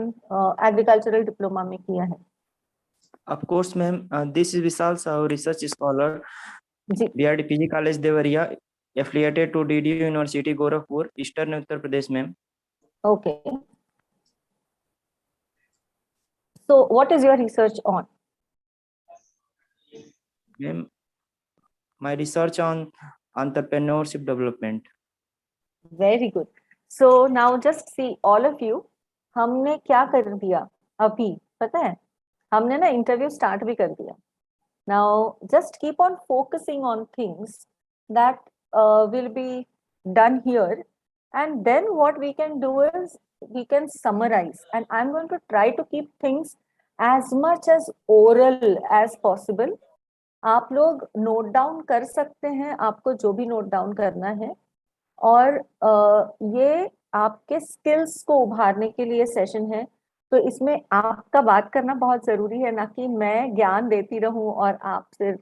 Agricultural diploma में किया है? Of course, ma'am. This is Vishal Sahu, research scholar, ji, BRDPG College Devariya, affiliated to DDU University Gorakhpur, Eastern Uttar Pradesh, ma'am. okay. So what is your research on? Ma'am, my research on entrepreneurship development. Very good. So now just see all of you, हमने क्या कर दिया अभी पता है? हमने ना interview start भी कर दिया. Now just keep on focusing on things that will be done here, and then what we can do is we can summarize, and I'm going to try to keep things as much as oral as possible. आप लोग note down कर सकते हैं, आपको जो भी note down करना है, और ये आपके स्किल्स को उभारने के लिए सेशन है. तो इसमें आपका बात करना बहुत जरूरी है, ना कि मैं ज्ञान देती रहूं और आप सिर्फ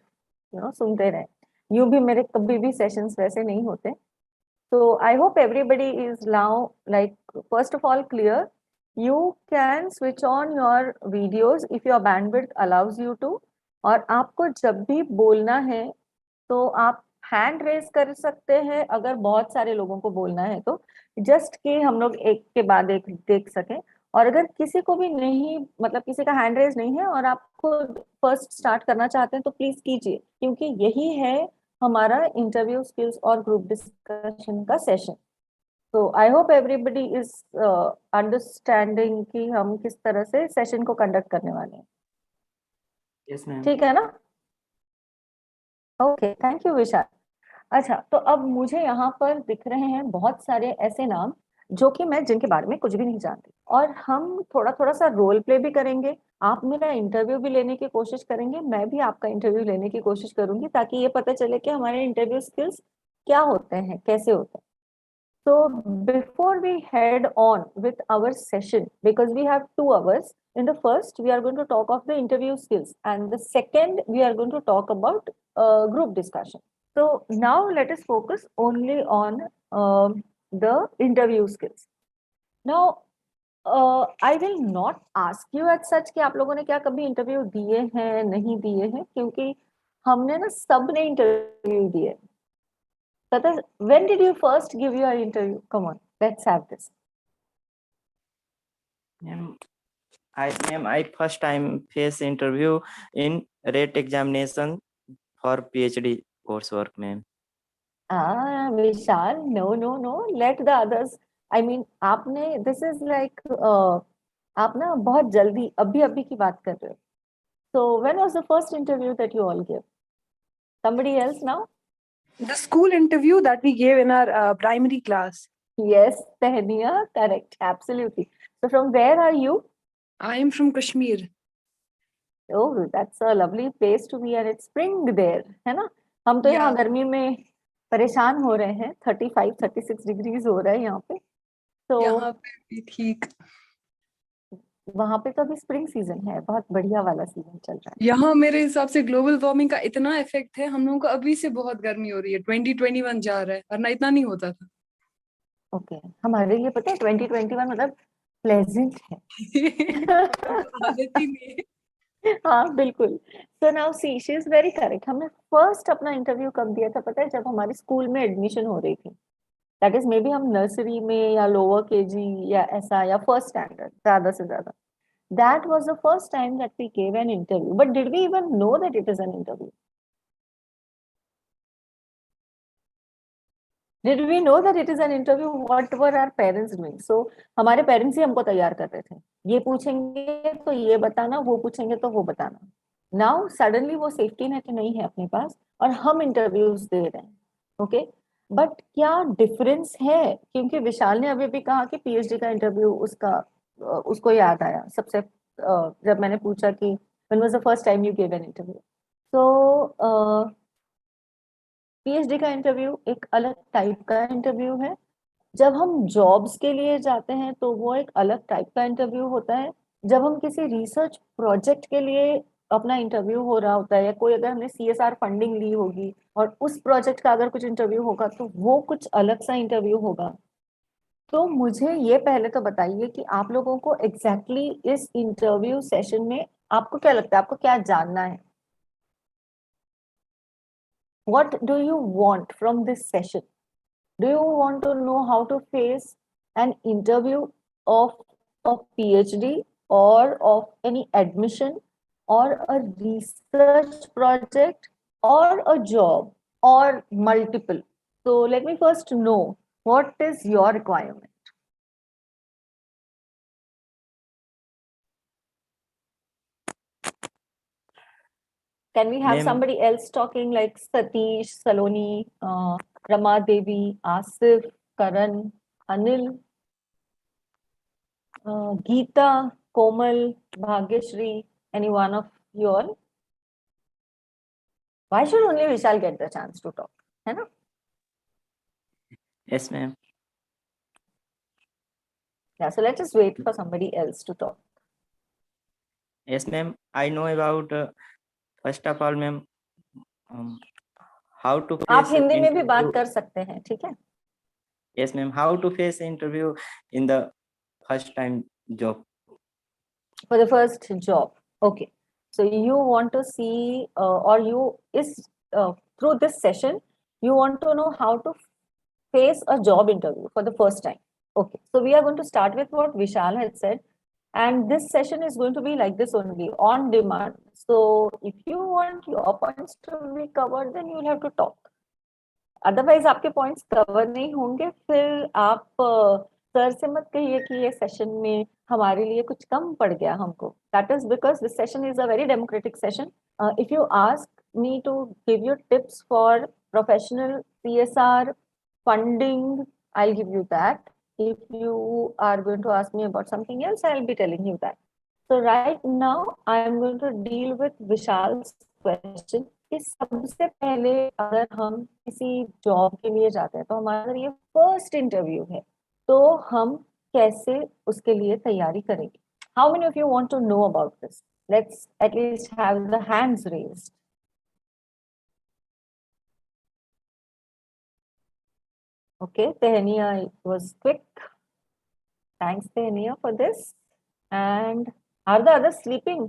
सुनते रहें. यूं भी मेरे कभी भी सेशंस वैसे नहीं होते. तो I hope everybody is now like first of all clear. You can switch on your videos if your bandwidth allows you to. और आपको जब भी बोलना है तो आप हैंड रेज कर सकते हैं अगर बहुत सारे लोगों को बोलना है तो, जस्ट कि हम लोग एक के बाद एक देख सकें. और अगर किसी को भी नहीं, मतलब किसी का हैंड रेज नहीं है और आपको फर्स्ट स्टार्ट करना चाहते हैं तो प्लीज कीजिए, क्योंकि यही है हमारा इंटरव्यू स्किल्स और ग्रुप डिस्कशन का सेशन. तो I hope everybody is understanding कि हम किस तरह से सेशन को कंडक्ट करने वाले हैं. Yes, ma'am. ठीक है ना? ओके, थैंक यू विशाल. अच्छा, तो अब मुझे यहाँ पर दिख रहे हैं बहुत सारे ऐसे नाम जो कि मैं जिनके बारे में कुछ भी नहीं जानती, और हम थोड़ा थोड़ा सा रोल प्ले भी करेंगे. आप मेरा इंटरव्यू भी लेने की कोशिश करेंगे, मैं भी आपका इंटरव्यू लेने की कोशिश करूंगी, ताकि ये पता चले कि हमारे इंटरव्यू स्किल्स क्या होते हैं, कैसे होते हैं. So before we head on with our session, because we have 2 hours, in the first we are going to talk of the interview skills, and the second we are going to talk about group discussion. So now let us focus only on the interview skills. Now I will not ask you as such कि आप लोगों ने क्या कभी interview दिए हैं नहीं दिए हैं, क्योंकि हमने ना सबने इंटरव्यू दिए. But when did you first give your interview? Come on, let's have this. I first time face interview in RET examination for PhD coursework, ma'am. Vishal, no. Let the others. I mean, आपने this is like आप ना बहुत जल्दी अभी की बात कर रहे हो. So when was the first interview that you all gave? Somebody else now? The school interview that we gave in our primary class. Yes, Tehniya, correct, absolutely. So from where are you? I am from Kashmir. Oh, that's a lovely place to be, and it's spring there, है ना? हम तो यहाँ गर्मी में परेशान हो रहे हैं. 35-36 डिग्रीज हो रहा है यहाँ पे. तो यहाँ पे भी ठीक. वहां पे तो अभी स्प्रिंग सीजन है, बहुत बढ़िया वाला सीजन चल रहा है. यहाँ मेरे हिसाब से ग्लोबल वार्मिंग का इतना इफेक्ट है, हम लोगों को अभी से बहुत गर्मी हो रही है. 2021 जा रहा है, वरना इतना नहीं होता था. ओके, हमारे लिए पता है 2021 मतलब प्लेजेंट है. आदत ही नहीं है. हाँ बिल्कुल. So now see, she is very correct. हमने फर्स्ट अपना इंटरव्यू कब दिया था पता है? जब हमारी स्कूल में एडमिशन हो रही थी. दैट इज मे बी हम नर्सरी में या लोअर केजी या ऐसा, या फर्स्ट स्टैंडर्ड ज्यादा से ज्यादा. That was the first time that we gave an interview. But did we even know that it is an interview? Did we know that it is an interview? What were our parents doing? So हमारे parents ही हमको तैयार कर रहे थे. ये पूछेंगे तो ये बताना, वो पूछेंगे तो वो बताना. Now suddenly वो सेफ्टी नेट नहीं है अपने पास और हम इंटरव्यूज दे रहे हैं. ओके, बट क्या डिफरेंस है? क्योंकि विशाल ने अभी भी कहा कि पीएचडी का इंटरव्यू उसको याद आया सबसे जब मैंने पूछा कि when was the first time you gave an interview. So PhD का इंटरव्यू एक अलग टाइप का इंटरव्यू है. जब हम जॉब्स के लिए जाते हैं तो वो एक अलग टाइप का इंटरव्यू होता है. जब हम किसी रिसर्च प्रोजेक्ट के लिए अपना इंटरव्यू हो रहा होता है, या कोई अगर हमने सीएसआर फंडिंग ली होगी और उस प्रोजेक्ट का अगर कुछ इंटरव्यू होगा तो वो कुछ अलग सा इंटरव्यू होगा. तो मुझे ये पहले तो बताइए कि आप लोगों को एग्जैक्टली इस इंटरव्यू सेशन में आपको क्या लगता है, आपको क्या जानना है? What do you want from this session? Do you want to know how to face an interview of a PhD or of any admission or a research project or a job or multiple? So let me first know what is your requirement. Can we have Ma'am. somebody else talking like Satish, Saloni, Rama Devi, Asif, Karan, Anil, Geeta, Komal, Bhagyashri, any one of you all? Why should only Vishal get the chance to talk? है ना? Yes, ma'am. Yeah, so let's just wait for somebody else to talk. Yes, ma'am. I know about first of all, ma'am, how to आप face Hindi में भी बात interview. कर सकते हैं, ठीक है? Yes, ma'am. How to face interview in the first time job. For the first job. Okay. So you want to see or you is through this session, you want to know how to face a job interview for the first time. Okay. So we are going to start with what Vishal had said. And this session is going to be like this only, on demand. So if you want your points to be covered, then you'll have to talk. Otherwise आपके points cover नहीं होंगे, फिर आप sir से मत कहिए कि ये सेशन में हमारे लिए कुछ कम पड़ गया हमको. That is because this session is a very democratic session. If you ask me to give you tips for professional CSR funding, I'll give you that. If you are going to ask me about something else, I'll be telling you that. So right now I am going to deal with Vishal's question. कि सबसे पहले अगर हम किसी job के लिए जाते हैं तो हमारा ये फर्स्ट इंटरव्यू है, तो हम कैसे उसके लिए तैयारी करेंगे? How many of you want to know about this? Let's at least have the hands raised. Okay, Tehania was quick. Thanks, Tehania, for this. And are the others sleeping?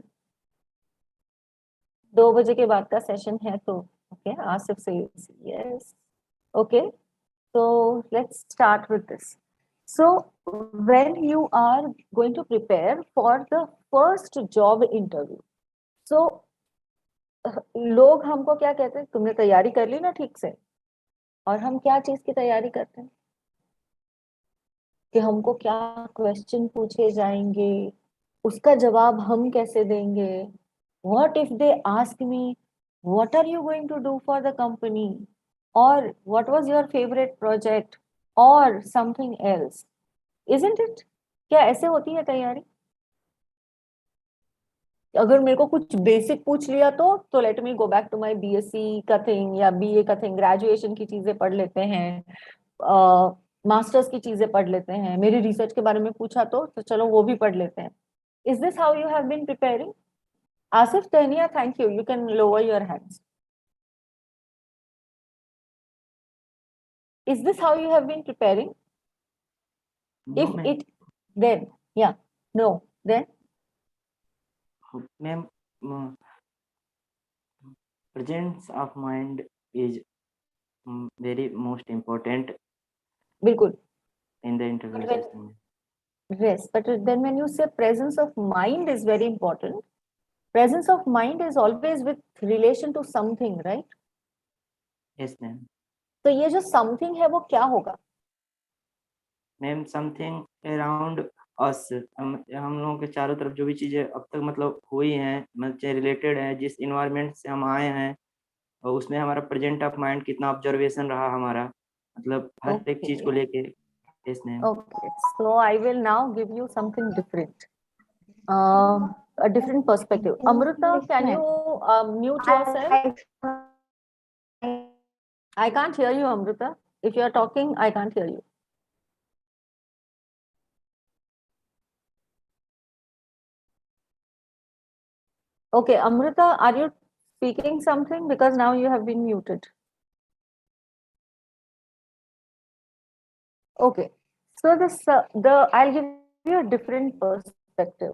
2 बजे के बाद का सेशन है तो okay, Asif says yes. Okay, so let's start with this. So when you are going to prepare for the first job interview, so लोग हमको क्या कहते हैं, तुमने तैयारी कर ली ना ठीक से? और हम क्या चीज की तैयारी करते हैं कि हमको क्या क्वेश्चन पूछे जाएंगे, उसका जवाब हम कैसे देंगे. What if they ask me, what are you going to do for the company? Or what was your favorite project? Or something else. Isn't it? क्या ऐसे होती है तैयारी? अगर मेरे को कुछ बेसिक पूछ लिया तो let me go back to my BSc का थिंग या BA का थिंग, ग्रेजुएशन की चीजें पढ़ लेते हैं, मास्टर्स की चीजें पढ़ लेते हैं, मेरी रिसर्च के बारे में पूछा तो चलो वो भी पढ़ लेते हैं. Is this how you have been preparing? Asif, Tania, thank you. You can lower your hands. Is this how you have been preparing? No, If ma'am. it, then, yeah, no, then? Ma'am, presence of mind is very most important बिल्कुल. in the interview But when- session. Yes, but then when you say presence of mind is very important, presence of mind is always with relation to something, right? Yes, ma'am. तो ये जो something है वो क्या होगा? Ma'am, something around us. हम लोगों के चारों तरफ जो भी चीजें अब तक मतलब हुई हैं, मतलब रिलेटेड है जिस इन्वायरमेंट से हम आए हैं, और उसमें हमारा प्रेजेंट ऑफ माइंड कितना ऑब्जर्वेशन रहा हमारा, मतलब हर एक चीज को लेके. Yes, ma'am. Okay, so I will now give you something different, a different perspective. Amrita, can you mute yourself? I can't hear you, Amrita. If you are talking, I can't hear you. Okay, Amrita, are you speaking something? Because now you have been muted. Okay, So I'll give you a different perspective.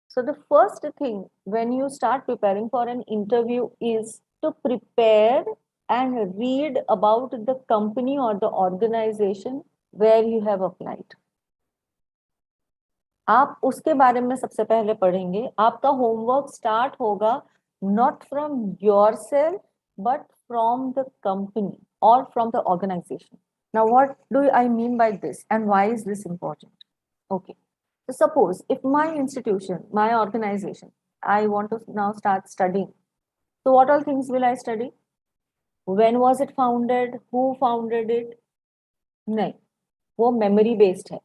So the first thing when you start preparing for an interview is to prepare and read about the company or the organization where you have applied. आप उसके बारे में सबसे पहले पढ़ेंगे. आपका homework start होगा not from yourself but from the company or from the organization. Now what do I mean by this and why is this important? Okay. So suppose if my institution, my organization, I want to now start studying. So what all things will I study? When was it founded? Who founded it? नहीं, वो memory based है.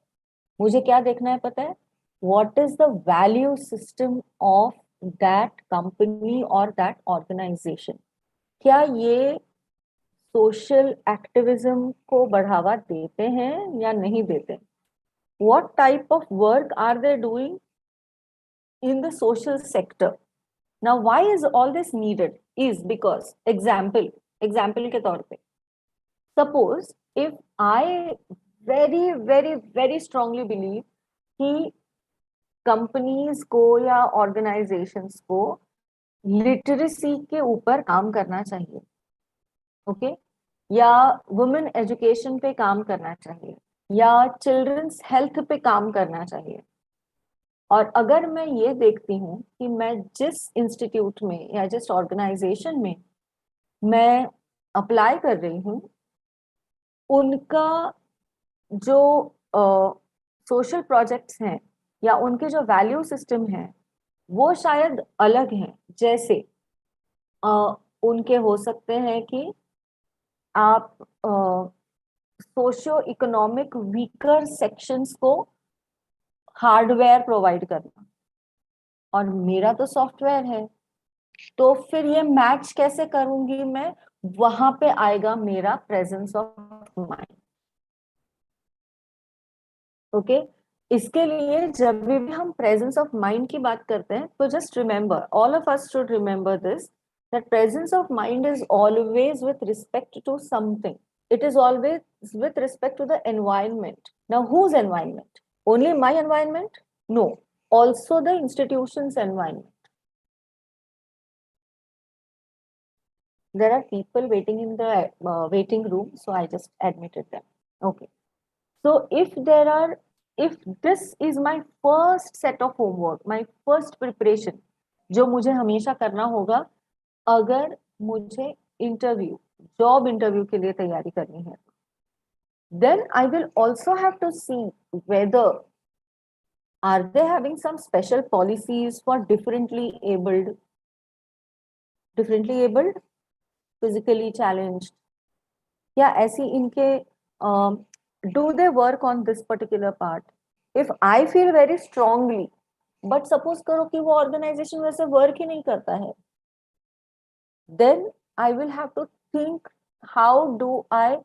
मुझे क्या देखना है पता है? What is the value system of that company or that organization? क्या ये social activism को बढ़ावा देते हैं या नहीं देते? What type of work are they doing in the social sector? Now, why is all this needed? Is because example के तौर पे, suppose if I very strongly believe कि companies को या organizations को literacy के ऊपर काम करना चाहिए, okay? या women education पे काम करना चाहिए, या children's health पे काम करना चाहिए. और अगर मैं ये देखती हूँ कि मैं जिस इंस्टीट्यूट में या जिस ऑर्गेनाइजेशन में मैं अप्लाई कर रही हूँ, उनका जो सोशल प्रोजेक्ट्स हैं या उनके जो वैल्यू सिस्टम है वो शायद अलग हैं. जैसे उनके हो सकते हैं कि आप सोशियो इकोनॉमिक वीकर सेक्शंस को हार्डवेयर प्रोवाइड करना, और मेरा तो सॉफ्टवेयर है, तो फिर ये मैच कैसे करूंगी मैं? वहां पे आएगा मेरा प्रेजेंस ऑफ माइंड. ओके, इसके लिए जब भी हम प्रेजेंस ऑफ माइंड की बात करते हैं तो just remember, all of us should remember this, that presence of mind is always with respect to something. It is always with respect to the environment. Now, whose environment? Only my environment? No. Also the institution's environment. There are people waiting in the waiting room, so I just admitted them. Okay. So if this is my first set of homework, my first preparation, जो मुझे हमेशा करना होगा अगर मुझे job interview के लिए तैयारी करनी है, then I will also have to see whether are they having some special policies for differently abled, physically challenged, या ऐसी इनके do they work on this particular part? If I feel very strongly, but suppose करो कि वो organization वैसे work ही नहीं करता है, then I will have to think how do I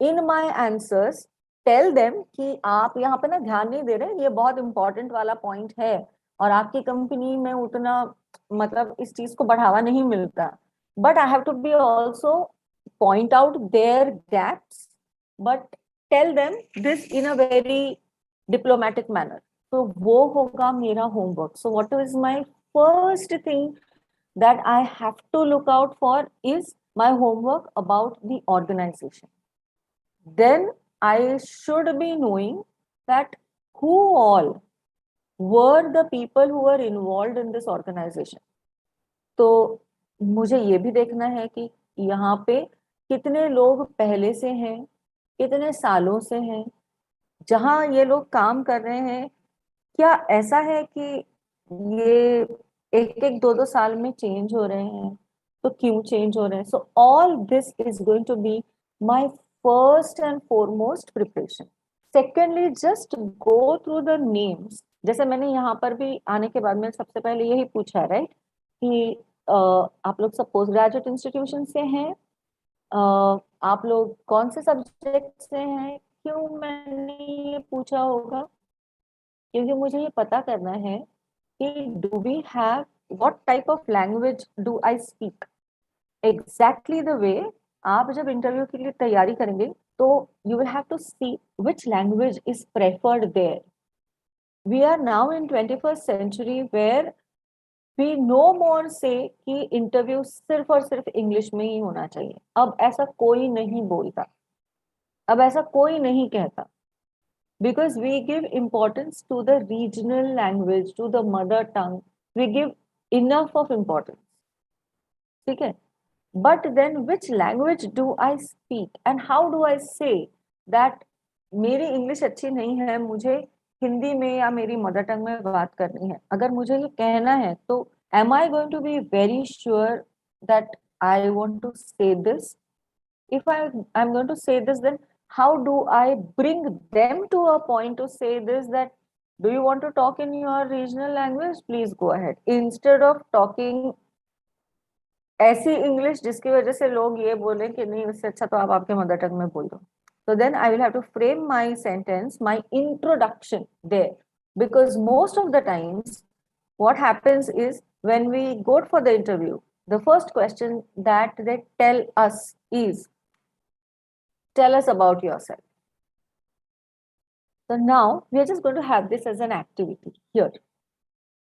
in my answers tell them कि आप यहाँ पे ना ध्यान नहीं दे रहे, ये बहुत important वाला point है और आपकी कंपनी में उतना मतलब इस चीज को बढ़ावा नहीं मिलता, but I have to be also point out their gaps but tell them this in a very diplomatic manner. तो वो होगा मेरा homework. So what is my first thing that I have to look out for is my homework about the organization. Then I should be knowing that who all were the people who were involved in this organization. तो मुझे ये भी देखना है कि यहाँ पे कितने लोग पहले से हैं, कितने सालों से हैं, जहाँ ये लोग काम कर रहे हैं, क्या ऐसा है कि ये एक एक दो साल में चेंज हो रहे हैं, तो क्यों चेंज हो रहे हैं? So all this is going to be my first and foremost preparation. Secondly, just go through the names. जैसे मैंने यहाँ पर भी आने के बाद में सबसे पहले यही पूछा, राइट, कि आप लोग सब पोस्ट ग्रेजुएट इंस्टीट्यूशन से हैं, आप लोग कौन से सब्जेक्ट से हैं. क्यों मैंने ये पूछा होगा? क्योंकि मुझे ये पता करना है कि do we have what type of language do I speak. Exactly the way आप जब इंटरव्यू के लिए तैयारी करेंगे So you will have to see which language is preferred there. We are now in 21st century where we no more say कि interview सिर्फ और सिर्फ इंग्लिश में ही होना चाहिए. अब ऐसा कोई नहीं बोलता, अब ऐसा कोई नहीं कहता, because we give importance to the regional language, to the mother tongue. We give enough of importance. ठीक है? But then which language do I speak and how do I say that मेरी इंग्लिश अच्छी नहीं है, मुझे हिंदी में या मेरी मदर टंग में बात करनी है. अगर मुझे ये कहना है तो am I going to be very sure that I want to say this? If I'm going to say this, then how do I bring them to a point to say this, that do you want to talk in your regional language? Please go ahead. Instead of talking ऐसी English जिसकी वजह से लोग ये बोले कि नहीं, उससे अच्छा तो आप आपके मदर टंग में बोल दो. So then I will have to frame my sentence, my introduction there, because most of the times what happens is when we go for the interview, the first question that they tell us is, tell us about yourself. So now we are just going to have this as an activity here.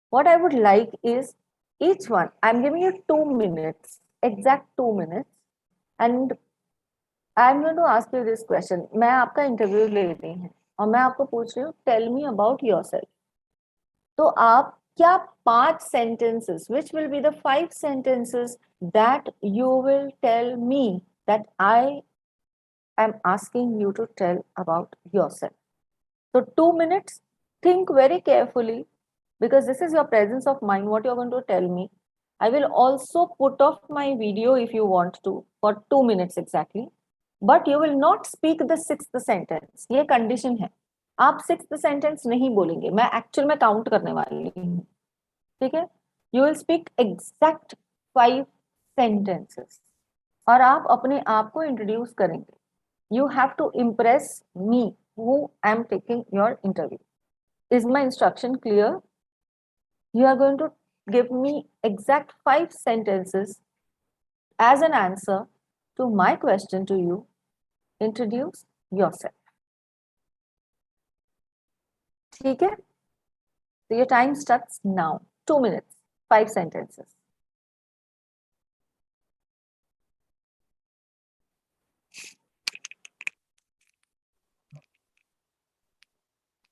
What I would like is each one, I'm giving you 2 minutes, exact 2 minutes, and I'm going to ask you this question. मैं आपका interview ले रही हूँ और मैं आपको पूछ रही हूँ, टेल मी अबाउट योरसेल्फ. तो आप क्या 5 sentences, which will be the 5 sentences that you will tell me that I am asking you to tell about yourself. So 2 minutes, think very carefully, because this is your presence of mind, what you're going to tell me. I will also put off my video if you want to for 2 minutes exactly, but you will not speak the 6th sentence. ये condition है. आप 6th sentence नहीं बोलेंगे, मैं actual में count करने वाली हूँ. ठीक है? You will speak exact 5 sentences और आप अपने आप को introduce करेंगे. You have to impress me who am taking your interview. Is my instruction clear? You are going to give me exact 5 sentences as an answer to my question to you. Introduce yourself. ठीक है? So your time starts now. 2 minutes, 5 sentences.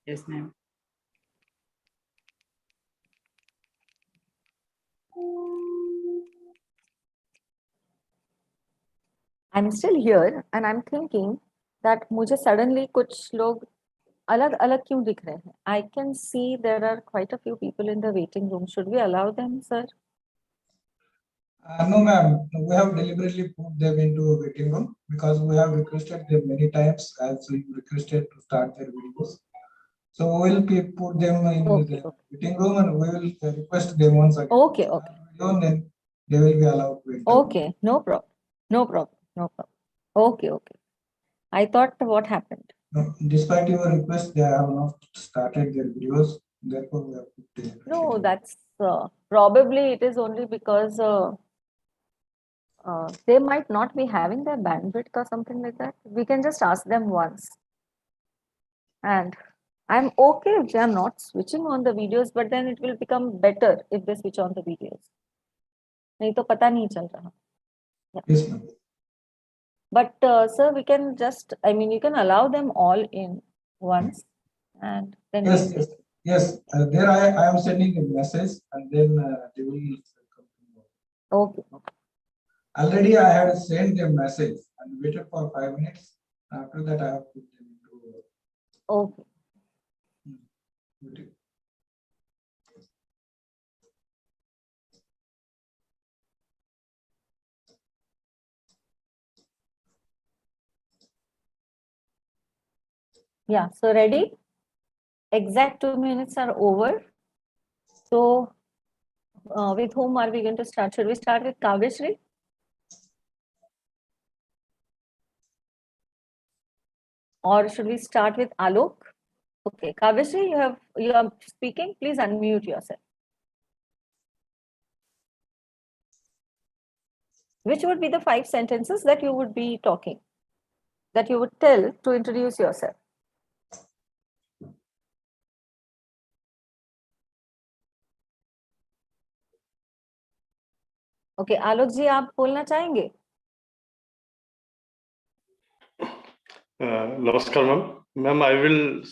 Yes, ma'am. I'm still here and I'm thinking that मुझे suddenly कुछ लोग अलग अलग क्यों दिख रहे हैं? I can see there are quite a few people in the waiting room. Should we allow them, sir? No, ma'am. We have deliberately put them into a waiting room because we have requested them many times as we requested to start their videos. So we will put them in Okay, the okay. waiting room and we will request them once again. Okay, okay. Video, then they will be allowed to enter. Okay, no problem. No problem. No problem. Okay, okay. I thought what happened? No, despite your request, they have not started their videos. Therefore, we have put them. No, that's probably it is only because they might not be having their bandwidth or something like that. We can just ask them once. And I'm okay if they are not switching on the videos, but then it will become better if they switch on the videos. नहीं तो पता नहीं चल रहा. Yes, ma'am. But sir, we can just, I mean, you can allow them all in once and then Yes, we yes, yes. There I am sending a message and then they will come to know. okay. Already I had sent them message and waited for 5 minutes. After that, I have put them into Okay. meeting. Yeah, so ready? Exact 2 minutes are over. So with whom are we going to start? Should we start with Kavyashree? Or should we start with Alok? Okay, Kavyashree, you are speaking. Please unmute yourself. Which would be the 5 sentences that you would be talking? that you would tell to introduce yourself? Okay, आलोक जी आप बोलना चाहेंगे? Namaskar, ma'am. Ma'am, I will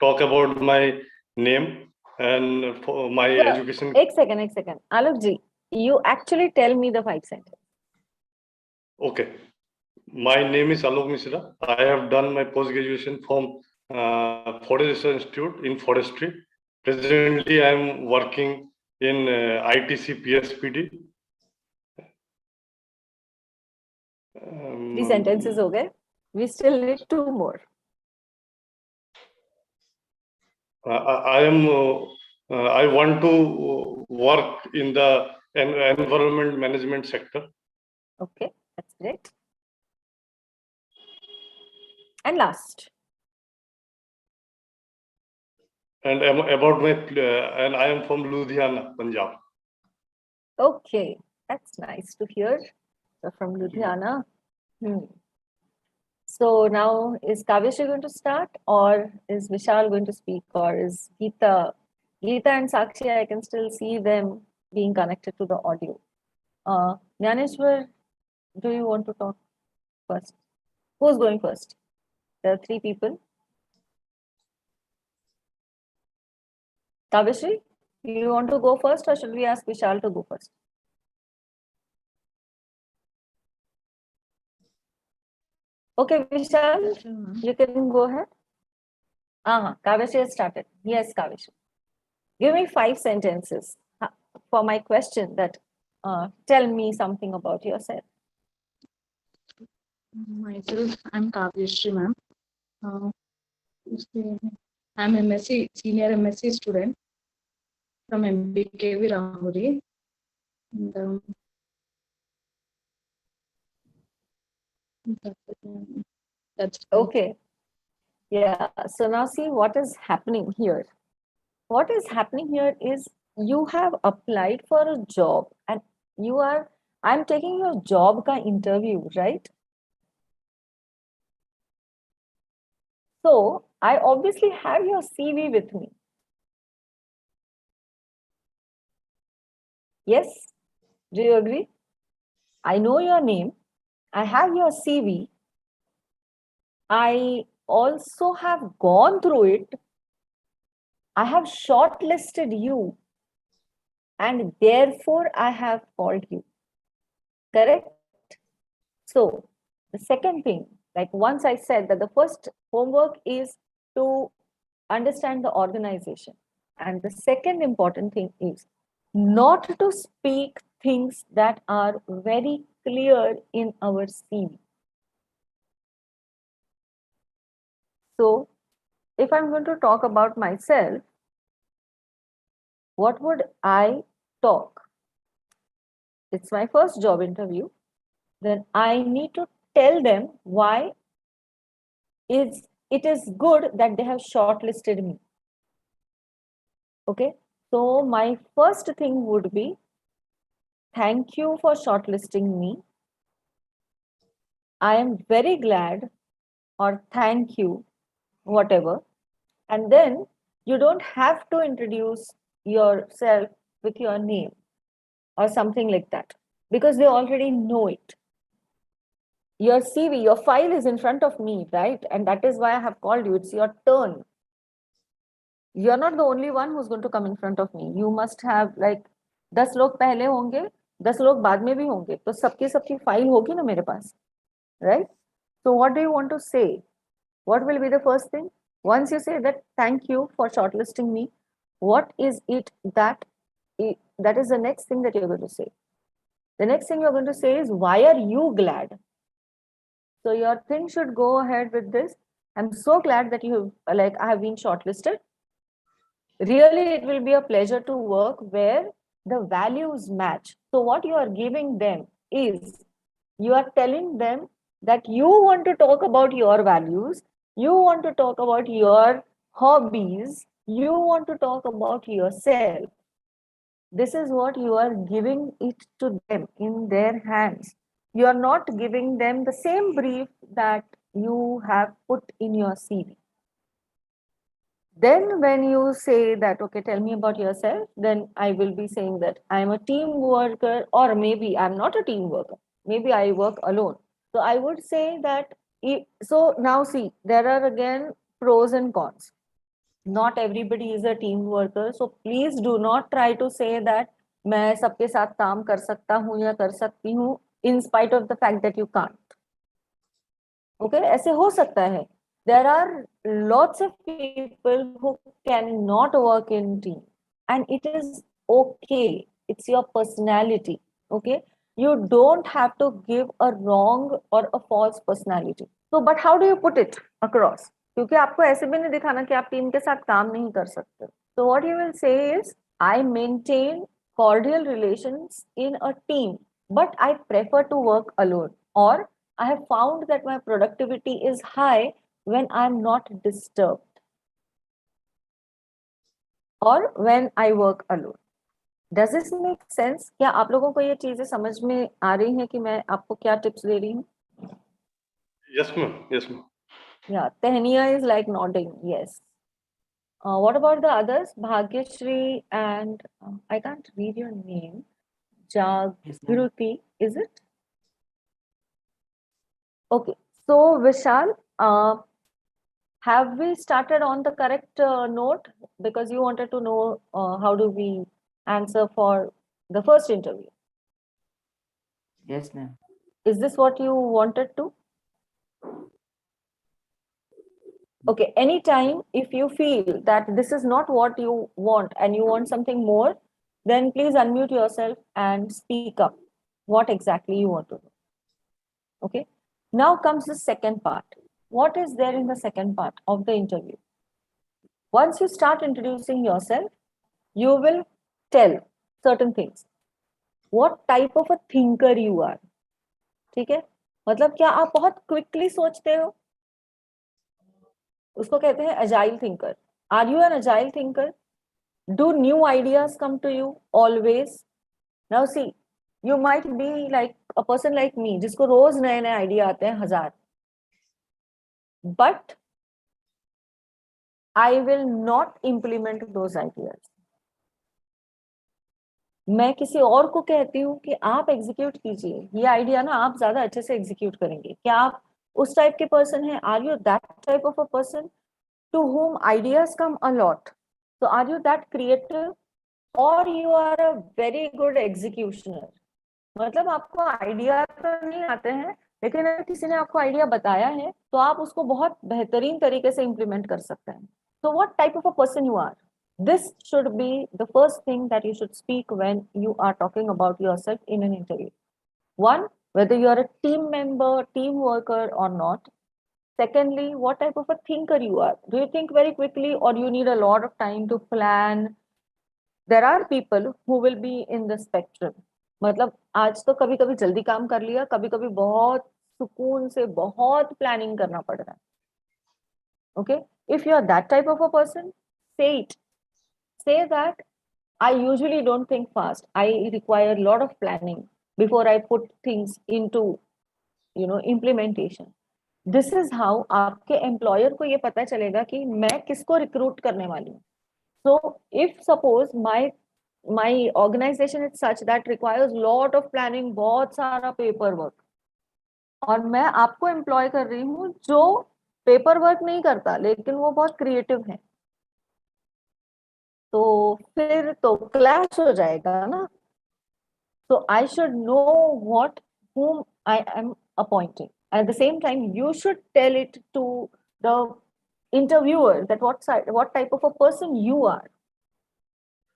talk about my name and for my Sir, education. एक second. Alok ji, you actually tell me the 5 sentences. Okay. My name is Alok Misra. I have done my post-graduation from Forest Research Institute in forestry. Presently, I am working in ITC PSPD. 3 sentences हो गए. We still need 2 more. I want to work in the environment management sector. Okay, that's great. And last. And about my, and I am from Ludhiana, Punjab. Okay, that's nice to hear. You're from Ludhiana. So now is Kavyashi going to start, or is Vishal going to speak, or is Geeta and Sakshi, I can still see them being connected to the audio. Jnaneshwar, do you want to talk first? Who's going first? There are 3 people. Kavyashi, you want to go first, or should we ask Vishal to go first? Okay, Vishal, you can go ahead. Kavyashi has started. Yes, Kavyashi. Give me 5 sentences for my question that tell me something about yourself. Myself, I'm Kavyashree, ma'am. I'm MSc, senior MSc student from MBKV Ramuri. And, that's okay. Yeah. So now see what is happening here. What is happening here is you have applied for a job and I'm taking your job ka interview, right? So I obviously have your CV with me. Yes? Do you agree? I know your name. I have your CV. I also have gone through it. I have shortlisted you. And therefore, I have called you. Correct? So, the second thing, like once I said that the first homework is to understand the organization. And the second important thing is not to speak things that are very clear in our CV. So, if I'm going to talk about myself, what would I talk? It's my first job interview. Then I need to tell them why it is good that they have shortlisted me. Okay, so my first thing would be, thank you for shortlisting me. I am very glad, or thank you, whatever. And then you don't have to introduce yourself with your name or something like that, because they already know it. Your CV, your file is in front of me, right? And that is why I have called you. It's your turn. You're not the only one who's going to come in front of me. You must have like 10 लोग पहले होंगे, 10 लोग बाद में भी होंगे. तो सबकी फाइल होगी ना मेरे पास, right? So what do you want to say? What will be the first thing? Once you say that thank you for shortlisting me, what is it that is the next thing that you're going to say? The next thing you're going to say is, why are you glad? So your thing should go ahead with this. I'm so glad that you I have been shortlisted. Really, it will be a pleasure to work where the values match. So what you are giving them is, you are telling them that you want to talk about your values, you want to talk about your hobbies, you want to talk about yourself. This is what you are giving it to them in their hands. You are not giving them the same brief that you have put in your CV. Then when you say that, okay, tell me about yourself, then I will be saying that I'm a team worker, or maybe I'm not a team worker. Maybe I work alone. So I would say that, so now see, there are again pros and cons. Not everybody is a team worker. So please do not try to say that मैं सबके साथ काम कर सकता हूँ या कर सकती हूँ in spite of the fact that you can't. Okay, ऐसे हो सकता है. There are lots of people who cannot work in team, and it is okay. It's your personality. Okay, you don't have to give a wrong or a false personality. So, but how do you put it across? क्योंकि आपको ऐसे भी नहीं दिखाना कि आप team के साथ काम नहीं कर सकते. So what you will say is, I maintain cordial relations in a team, but I prefer to work alone. Or I have found that my productivity is high when I'm not disturbed, or when I work alone. Does this make sense? क्या आप लोगों को ये चीजें समझ में आ रही हैं कि मैं आपको क्या टिप्स दे रही हूँ? Yes, ma'am. Yes, ma'am. Yeah, Tehniya is like nodding. Yes. What about the others? Bhagyashri and I can't read your name. Yes, ma'am. Jagruti, is it? Okay. So Vishal, have we started on the correct note? Because you wanted to know how do we answer for the first interview. Yes, ma'am. Is this what you wanted to? Okay, anytime if you feel that this is not what you want and you want something more, then please unmute yourself and speak up what exactly you want to do. Okay, now comes the second part. What is there in the second part of the interview? Once you start introducing yourself, you will tell certain things. What type of a thinker you are. ठीक है, मतलब क्या आप बहुत quickly सोचते हो? उसको कहते हैं agile thinker. Are you an agile thinker? Do new ideas come to you always? Now see, you might be like a person like me, जिसको रोज नए नए आइडिया आते हैं 1000. But I will not implement those ideas. मैं किसी और को कहती हूँ कि आप एग्जीक्यूट कीजिए ये आइडिया ना, आप ज्यादा अच्छे से एग्जीक्यूट करेंगे. क्या आप उस टाइप के पर्सन हैं? Are you that type of a person to whom ideas come a lot? So are you that creative, or you are a very good executioner? मतलब आपको आइडिया तो नहीं आते हैं, लेकिन अगर किसी ने आपको आइडिया बताया है तो आप उसको बहुत बेहतरीन तरीके से इम्प्लीमेंट कर सकते हैं. So what type of a person you are? This should be the first thing that you should speak when you are talking about yourself in an interview. One, whether you are a team member, team worker or not. Secondly, what type of a thinker you are. Do you think very quickly, or you need a lot of time to plan? There are people who will be in the spectrum. मतलब आज तो कभी कभी जल्दी काम कर लिया, कभी कभी बहुत सुकून से बहुत प्लानिंग करना पड़ रहा है. Okay, if you are that type of a person, say it. Say that I usually don't think fast. I require a lot of planning before I put things into, implementation. This is how आपके employer को ये पता चलेगा कि मैं किसको recruit करने वाली हूँ. So if suppose my organization is such that requires lot of planning, बहुत सारा paperwork, और मैं आपको employ कर रही हूँ जो paperwork नहीं करता लेकिन वो बहुत creative है, तो फिर तो clash हो जाएगा ना. So I should know whom I am appointing. At the same time, you should tell it to the interviewer that what type of a person you are.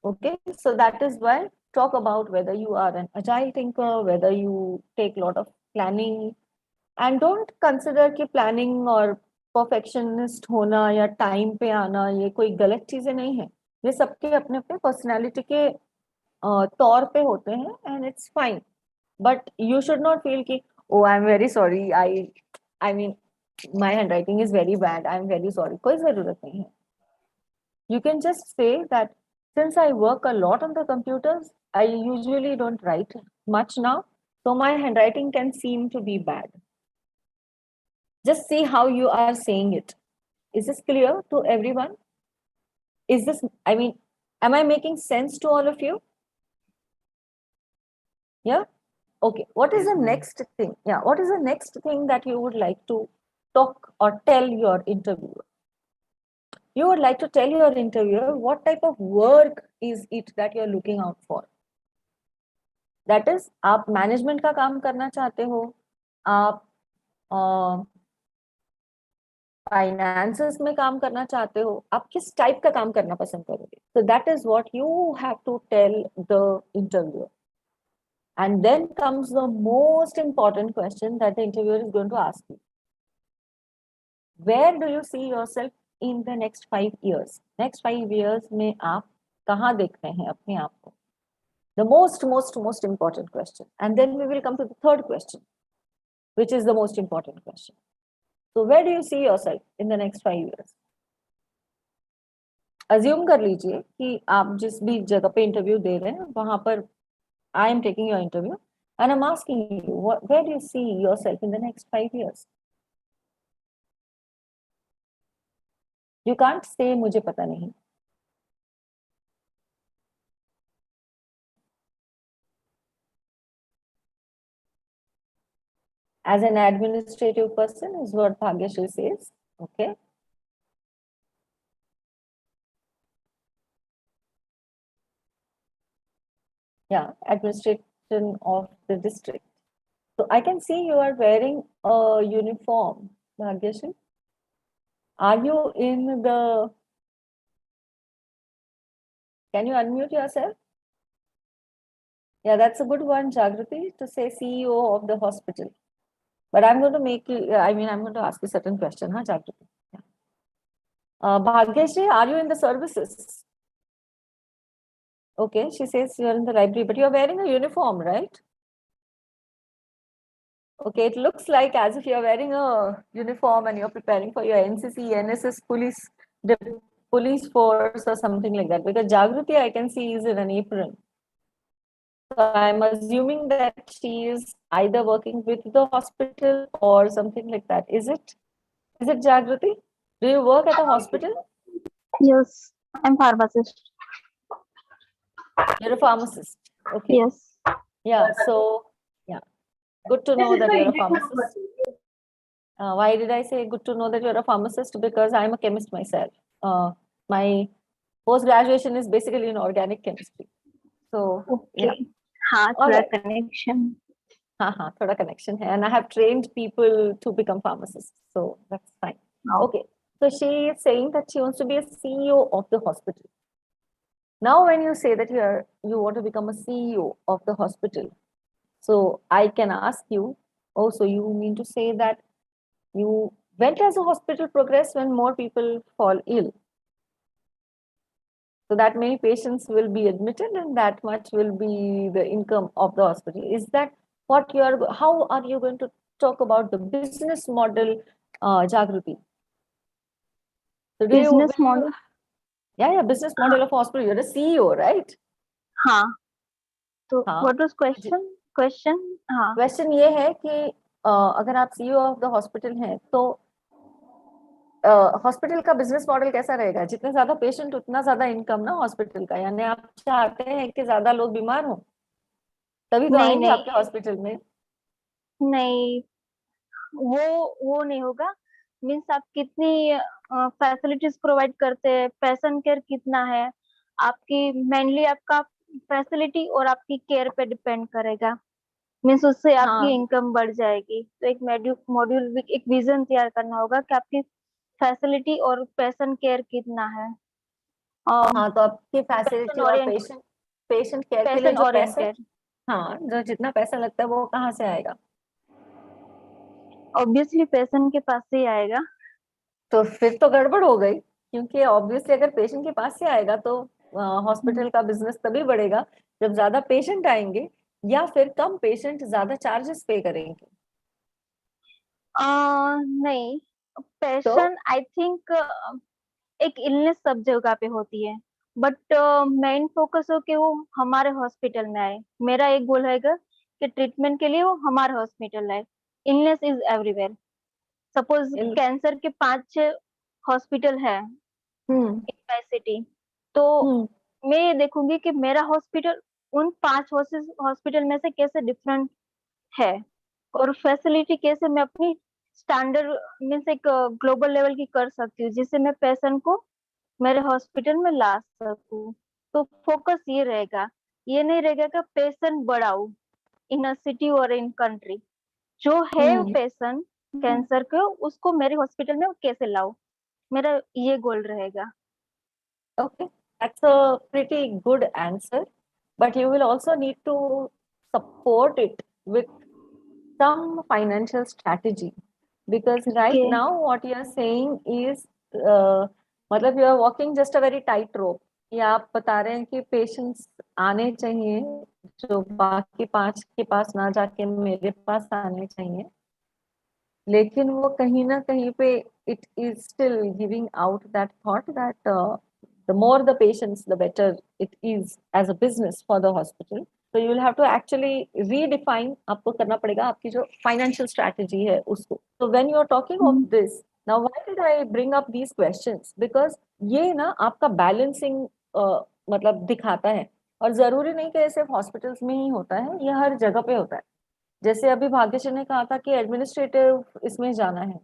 Okay, so that is why talk about whether you are an agile thinker, whether you take a lot of planning, and don't consider कि planning और perfectionist होना या time पे आना ये कोई गलत चीजें नहीं है. ये सबके अपने अपने personality के तौर पे होते हैं, and it's fine. But you should not feel कि oh I'm very sorry, I mean my handwriting is very bad, I'm very sorry. कोई जरूरत नहीं है. You can just say that since I work a lot on the computers, I usually don't write much now, so my handwriting can seem to be bad. Just see how you are saying it. Is this clear to everyone? Is this, I mean, am I making sense to all of you? Yeah? Okay. What is Yes, the ma'am. next thing? Yeah. What is the next thing that you would like to talk or tell your interviewer? You would like to tell your interviewer what type of work is it that you're looking out for. That is, आप management का काम करना चाहते हो, आप finances में काम करना चाहते हो, आप किस टाइप का काम करना पसंद करोगे. So that is what you have to tell the interviewer. And then comes the most important question that the interviewer is going to ask you. Where do you see yourself in the next 5 years? Next 5 years में आप कहाँ देख रहे हैं अपने आप को? The most important question. And then we will come to the third question, which is the most important question. So where do you see yourself in the next 5 years? Assume कर लीजिए कि आप जिस भी जगह पे इंटरव्यू दे रहे हैं वहां पर I am taking your interview and I'm asking you, where do you see yourself in the next 5 years? You can't say मुझे पता नहीं. As an administrative person is what Bhagyashree says. Okay. Yeah, administration of the district. So I can see you are wearing a uniform, Bhagyashree. Are you in the, can you unmute yourself? Yeah, that's a good one, Jagrati, to say CEO of the hospital. But I'm going to make you, I'm going to ask you certain question, huh, Jagrati? Yeah. Bhagyashree, are you in the services? Okay, she says you're in the library, but you're wearing a uniform, right? Okay, it looks like as if you're wearing a uniform and you're preparing for your NCC, NSS, police force or something like that. Because Jagrati, I can see, is in an apron. So I'm assuming that she is either working with the hospital or something like that. Is it? Is it Jagrati? Do you work at a hospital? Yes, I'm pharmacist. You're a pharmacist. Okay. Yes. Yeah. So, yeah. Good to know that you're a pharmacist. Why did I say good to know that you're a pharmacist? Because I'm a chemist myself. My post graduation is basically in organic chemistry. So, Okay. yeah. हाँ, All थोड़ा right. connection. हाँ, थोड़ा connection है. And I have trained people to become pharmacists. So that's fine. Oh. Okay. So she is saying that she wants to be a CEO of the hospital. Now, when you say that you want to become a CEO of the hospital, so I can ask you, oh, so you mean to say that you went as a hospital progress when more people fall ill? So that many patients will be admitted and that much will be the income of the hospital. Is that what how are you going to talk about the business model, Jagrati? So Business model. Yeah, business model of hospital. You're a CEO, right? हाँ. So हाँ. what was question? Question. हाँ. Question ये है कि अगर आप CEO of the hospital हैं तो हॉस्पिटल का बिजनेस मॉडल कैसा रहेगा? जितने ज्यादा पेशेंट उतना ज्यादा इनकम ना हॉस्पिटल का. यानी आप चाहते हैं कि ज्यादा लोग बीमार हो तभी तो आएंगे आपके हॉस्पिटल में. नहीं, वो नहीं होगा. मीन्स आप कितनी फैसिलिटीज प्रोवाइड करते हैं, पेशेंट केयर कितना है, आपकी मेनली आपका फैसिलिटी और आपकी केयर पे डिपेंड करेगा. मीन्स उससे आपकी इनकम बढ़ जाएगी. तो एक मॉड्यूल एक विजन तैयार करना होगा कि आपकी फैसिलिटी और पेशेंट केयर कितना है. हाँ, तो आपकी फैसिलिटी और पेशेंट केयर के लिए जो पैसा, हाँ, जो जितना पैसा लगता है वो कहाँ से आएगा? ऑब्वियसली पेशेंट के पास से ही आएगा. तो फिर तो गड़बड़ हो गई, क्योंकि ऑब्वियसली अगर पेशेंट के पास से आएगा तो हॉस्पिटल का बिजनेस तभी बढ़ेगा जब ज्यादा पेशेंट आएंगे या फिर कम पेशेंट ज्यादा चार्जेस पे करेंगे. नहीं, पेशेंट आई थिंक एक इलनेस सब जगह पे होती है, बट मेन फोकस हो कि वो हमारे हॉस्पिटल में आए. मेरा एक गोल रहेगा कि ट्रीटमेंट के लिए वो हमारे हॉस्पिटल आए. Illness is everywhere. Suppose cancer के 5-6 हॉस्पिटल है इन सिटी, तो मैं ये देखूंगी कि मेरा हॉस्पिटल उन 5 हॉस्पिटल में से कैसे डिफरेंट है, और फैसिलिटी कैसे मैं अपनी स्टैंडर्ड मीन्स एक ग्लोबल लेवल की कर सकती हूँ, जिससे मैं पेशेंट को मेरे हॉस्पिटल में ला सकूं। तो फोकस ये रहेगा, ये नहीं रहेगा कि पेशेंट बढ़ाऊं इन अ सिटी और इन कंट्री। जो है पेशेंट कैंसर के, उसको मेरे हॉस्पिटल में कैसे लाऊं, मेरा ये गोल रहेगा। Okay, that's a pretty good answer, but you will also need to support it with some financial strategy, because right Okay. now what you are saying is मतलब you are walking just a very tight rope. या आप बता रहे हैं कि patients आने चाहिए जो बाकी 5 के पास ना जाके मेरे पास आने चाहिए, लेकिन वो कहीं ना कहीं पे it is still giving out that thought that the more the patients, the better it is as a business for the hospital. So you will have to actually redefine, आपको करना पड़ेगा आपकी जो financial strategy है उसको. So when you are talking of this, now why did I bring up these questions? Because ये ना आपका balancing मतलब दिखाता है, और जरूरी नहीं कि सिर्फ हॉस्पिटल्स में ही होता है, ये हर जगह पे होता है. जैसे अभी भाग्यश्री ने कहा था कि एडमिनिस्ट्रेटिव इसमें जाना है,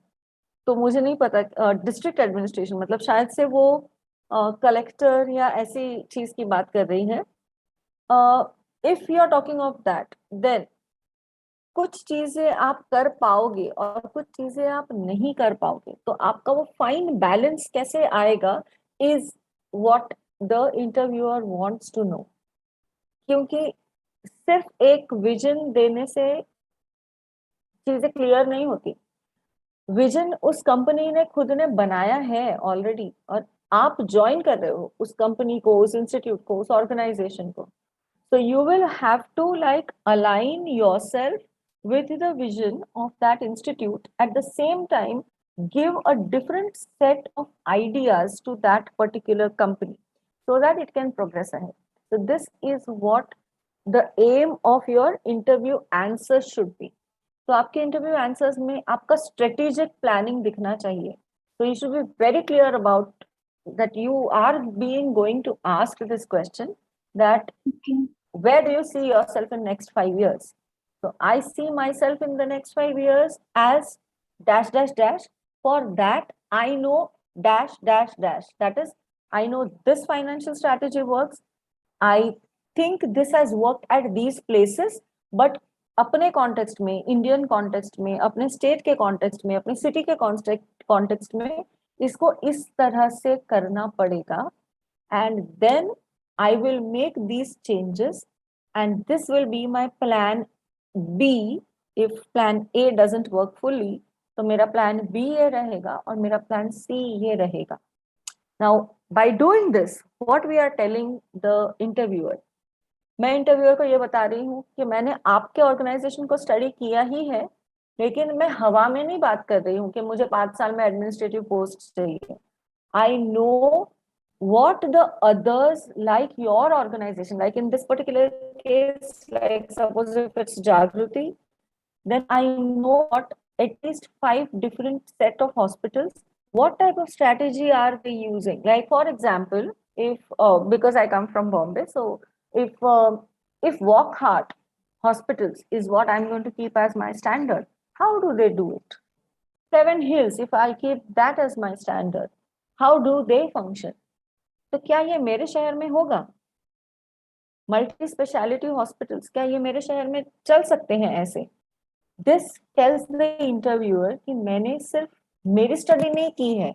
तो मुझे नहीं पता डिस्ट्रिक्ट एडमिनिस्ट्रेशन मतलब शायद से वो कलेक्टर या ऐसी चीज की बात कर रही है. If you are talking of that, then कुछ चीजें आप कर पाओगे और कुछ चीजें आप नहीं कर पाओगे, तो आपका वो फाइन बैलेंस कैसे आएगा is what the interviewer wants to know. क्योंकि सिर्फ एक विजन देने से चीजें क्लियर नहीं होती. विजन उस कंपनी ने खुद ने बनाया है ऑलरेडी, और आप ज्वाइन कर रहे हो उस कंपनी को, उस इंस्टीट्यूट को, उस ऑर्गेनाइजेशन को. So you will have to like align yourself with the vision of that institute. At the same time, give a different set of ideas to that particular company so that it can progress ahead. So this is what the aim of your interview answer should be. तो आपके interview answers में आपका strategic planning दिखना चाहिए. So you should be very clear about that you are being going to ask this question that where do you see yourself in next 5 years? So I see myself in the next 5 years as dash dash dash. For that I know dash dash dash. That is, I know this financial strategy works. I think this has worked at these places, but अपने context में, Indian context में, अपने state के context में, अपने city के context में इसको इस तरह से करना पड़ेगा. And then I will make these changes, and this will be my plan B. If plan A doesn't work fully, तो मेरा plan B ये रहेगा और मेरा plan C ये रहेगा. Now, by doing this, what we are telling the interviewer, मैं interviewer को ये बता रही हूँ कि मैंने आपके ऑर्गेनाइजेशन को स्टडी किया ही है, लेकिन मैं हवा में नहीं बात कर रही हूँ कि मुझे 5 साल में एडमिनिस्ट्रेटिव पोस्ट चाहिए. I know what the others like your organization, like in this particular case, like suppose if it's Jagruti, then I know what at least 5 different set of hospitals, what type of strategy are they using. Like for example, if because I come from Bombay, so if Walkhart hospitals is what I'm going to keep as my standard, how do they do it? Seven Hills, if I keep that as my standard, how do they function? तो क्या ये मेरे शहर में होगा? Multi speciality hospitals क्या ये मेरे शहर में चल सकते हैं ऐसे? दिस टेल्स द इंटरव्यूअर कि मैंने सिर्फ मेरी स्टडी नहीं की है,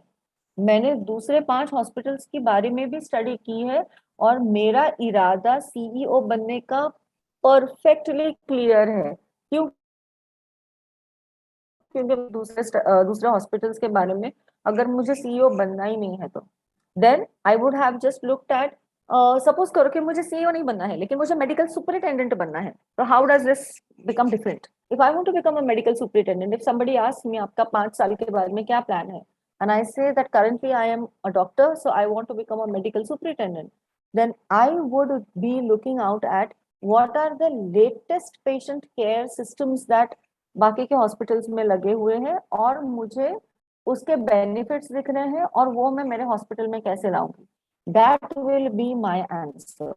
मैंने दूसरे 5 हॉस्पिटल्स के बारे में भी स्टडी की है, और मेरा इरादा सीईओ बनने का परफेक्टली क्लियर है. क्यों? क्योंकि दूसरे हॉस्पिटल्स के बारे में अगर मुझे सीईओ बनना ही नहीं है, तो then I would have just looked at, suppose करो कि मुझे सीईओ नहीं बनना है लेकिन मुझे मेडिकल सुपरिटेंडेंट बनना है, तो how does this become different? If I want to become a medical superintendent, if somebody asks me आपका 5 साल के बाद में क्या प्लान है, and I say that currently I am a doctor, so I want to become a medical superintendent, then I would be looking out at what are the latest patient care systems that बाकी के hospitals में लगे हुए हैं और मुझे उसके benefits दिख रहे हैं और वो मैं मेरे हॉस्पिटल में कैसे लाऊंगी. That will be my answer.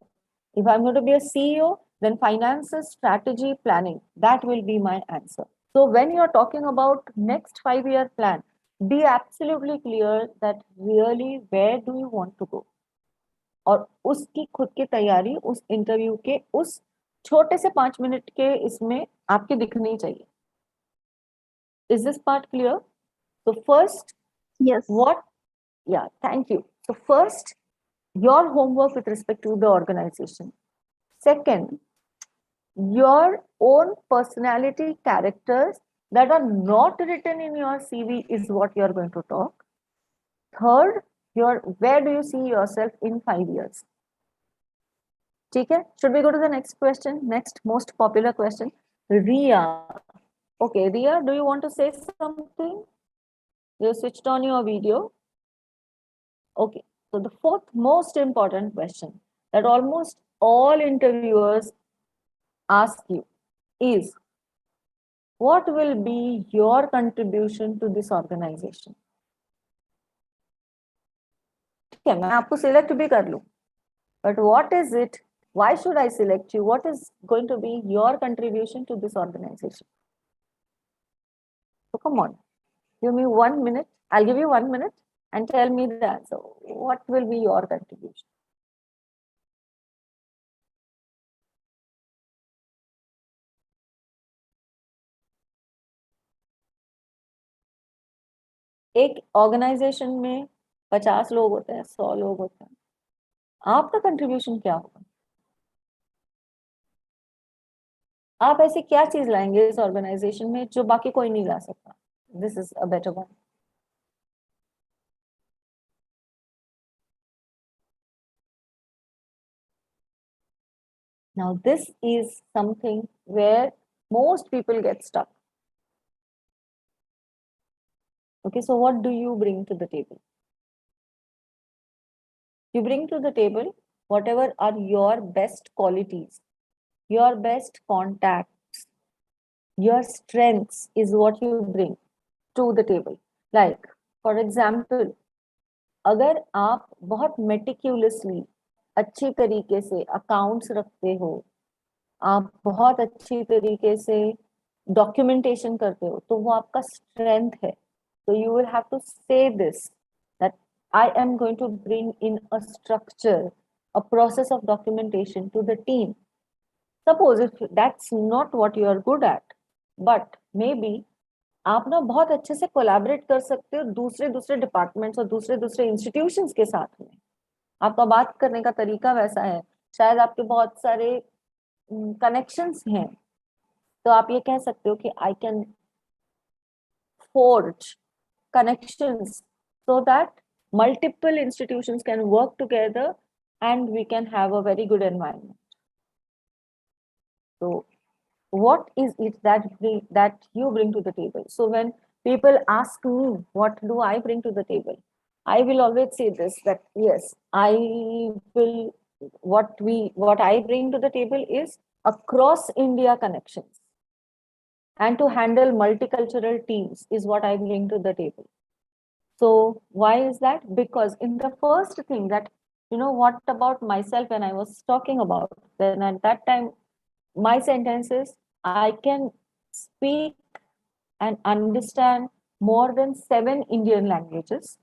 If I'm going to be a CEO, then finances, strategy, planning, that will be my answer. So when you're talking about next 5-year plan, be absolutely clear that really where do you want to go. और उसकी खुद की तैयारी उस interview के उस छोटे से 5 मिनट के इसमें आपकी दिखनी चाहिए. Is this part clear? So first, Yes. what? Yeah, thank you. So first, your homework with respect to the organization. Second, your own personality characters that are not written in your CV is what you're going to talk. Third, where do you see yourself in 5 years? Okay, should we go to the next question? Next most popular question. Ria. Okay, Ria, do you want to say something? You switched on your video. Okay, so the fourth most important question that almost all interviewers ask you is, what will be your contribution to this organization? ठीक है, मैं आपको select भी कर लूं, but what is it? Why should I select you? What is going to be your contribution to this organization? So come on, give me 1 minute. I'll give you 1 minute and tell me the answer. What will be your contribution? एक organisation में 50 लोग होते हैं, 100 लोग होते हैं, आपका contribution क्या होगा? आप ऐसी क्या चीज लाएंगे इस ऑर्गेनाइजेशन में जो बाकी कोई नहीं ला सकता? This is a better one. Now this is something where most people get stuck. Okay, so what do you bring to the table? You bring to the table whatever are your best qualities, your best contacts, your strengths is what you bring to the table. Like, for example, अगर आप बहुत मेटिक्यूलसली अच्छी तरीके से accounts रखते हो, आप बहुत अच्छी तरीके से डॉक्यूमेंटेशन करते हो, तो वो आपका स्ट्रेंथ है. तो you will have to say this that I am going to bring in a structure, a process of documentation to the team. Suppose if that's not what you are good at, but maybe आप ना बहुत अच्छे से collaborate कर सकते हो दूसरे दूसरे डिपार्टमेंट्स और दूसरे दूसरे इंस्टीट्यूशंस के साथ में. आपका बात करने का तरीका वैसा है, शायद आपके बहुत सारे कनेक्शंस हैं, तो आप ये कह सकते हो कि I can forge connections so that multiple institutions can work together and we can have a very good environment. So what is it that you bring to the table? So when people ask me what do I bring to the table, I will always say this, that yes, what I bring to the table is across India connections, and to handle multicultural teams is what I bring to the table. So why is that? Because in the first thing that, what about myself when I was talking about, then at that time, my sentence is, I can speak and understand more than 7 Indian languages,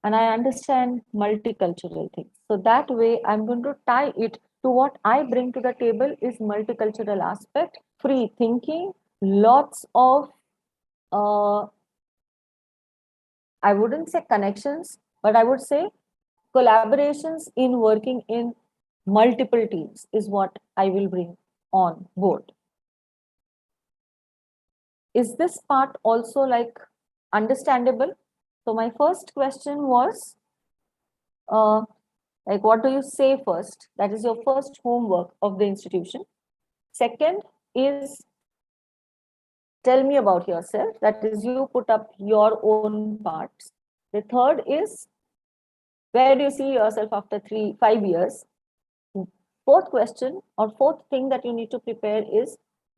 and I understand multicultural things. So that way, I'm going to tie it to what I bring to the table is multicultural aspect, free thinking, lots of I wouldn't say connections, but I would say collaborations in working in multiple teams is what I will bring on board. Is this part also like understandable? So my first question was, like, what do you say first? That is your first homework of the institution. Second is, tell me about yourself. That is, you put up your own parts. The third is, where do you see yourself after 5 years? Fourth question or fourth thing that you need to prepare is,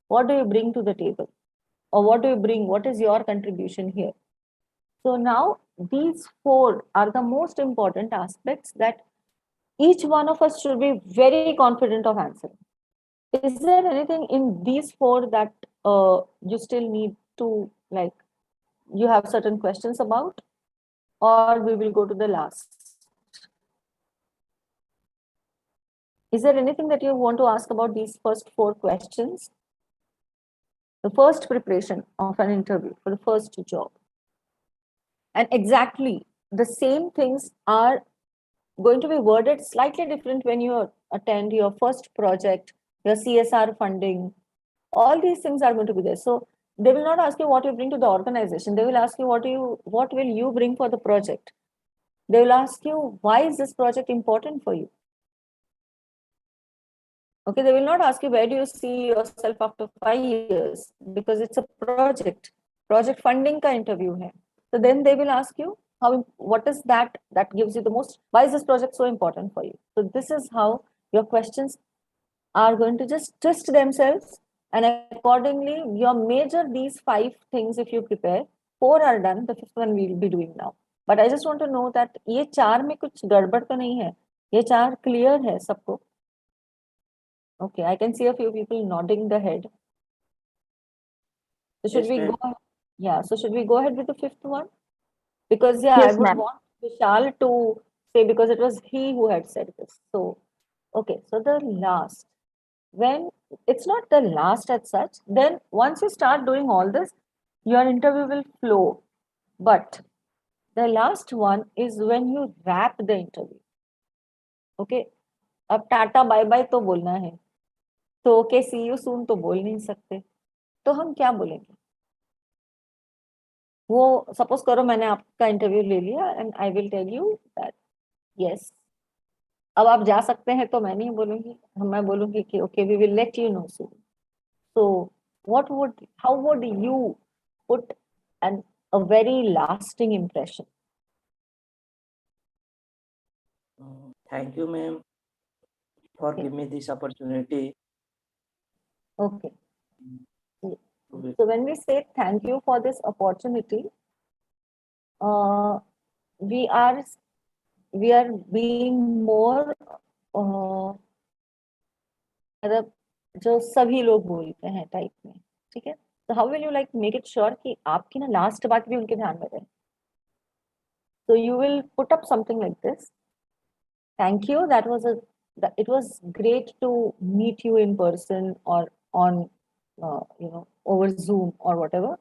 what do you bring to the table? or what do you bring, what is your contribution here. So now these 4 are the most important aspects that each one of us should be very confident of answering. Is there anything in these 4 that you still need to, like, you have certain questions about, or we will go to the last? Is there anything that you want to ask about these first 4 questions? The first preparation of an interview for the first job. And exactly the same things are going to be worded slightly different when you attend your first project, your CSR funding. All these things are going to be there. So they will not ask you what you bring to the organization. They will ask you what will you bring for the project. They will ask you, why is this project important for you? Okay, they will not ask you where do you see yourself after 5 years, because it's a project funding ka interview hai. So then they will ask you, what is that gives you the most, why is this project so important for you? So this is how your questions are going to just twist themselves, and accordingly your major these 5 things, if you prepare, 4 are done, the 5th one we will be doing now. But I just want to know that ये 4 में कुछ गड़बड़ तो नहीं है, ये 4 clear है सबको? Okay, I can see a few people nodding the head. So should Yes, we ma'am. go ahead? Yeah, so should we go ahead with the 5th one? Because yeah, Yes, I would ma'am. want Vishal to say, because it was he who had said this. So, okay, so the last, when it's not the last as such, then once you start doing all this, your interview will flow. But the last one is when you wrap the interview. Okay, अब tata bye bye तो बोलना है, तो okay C you soon तो बोल नहीं सकते, तो हम क्या बोलेंगे? वो सपोज करो मैंने आपका इंटरव्यू ले लिया and I will tell you that yes, अब आप जा सकते हैं, तो मैं नहीं बोलूंगी, मैं बोलूंगी कि okay we will let you know soon. So how would you put a very lasting impression? Thank you, ma'am, for Okay. giving me this opportunity. Okay. So when we say thank you for this opportunity, we are being more मतलब जो सभी लोग बोलते हैं type में, ठीक है? तो how will you like make it sure कि आपकी ना लास्ट बात भी उनके ध्यान में रहे? So you will put up something like this. Thank you. It was great to meet you in person or on, over Zoom or whatever.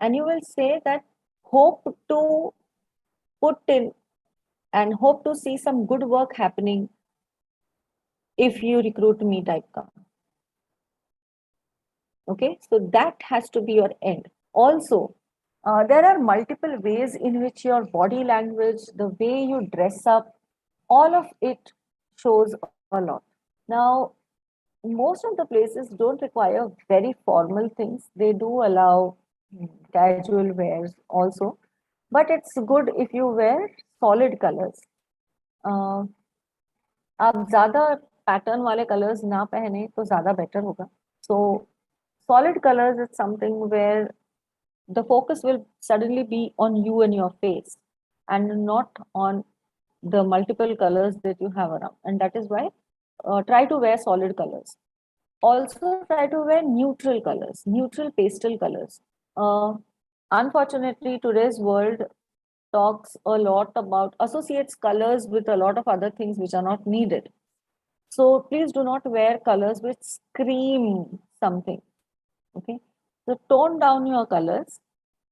And you will say that hope to put in and hope to see some good work happening if you recruit me type ka. Okay, so that has to be your end. Also, there are multiple ways in which your body language, the way you dress up, all of it shows a lot. Now, most of the places don't require very formal things. They do allow casual wears also, but it's good if you wear solid colors. आप ज़्यादा pattern वाले colours ना पहने तो ज़्यादा better होगा. So solid colors is something where the focus will suddenly be on you and your face and not on the multiple colors that you have around, and that is why try to wear solid colors. Also try to wear neutral colors, neutral pastel colors. Unfortunately, today's world talks a lot about, associates colors with a lot of other things which are not needed. So please do not wear colors which scream something. Okay, so tone down your colors.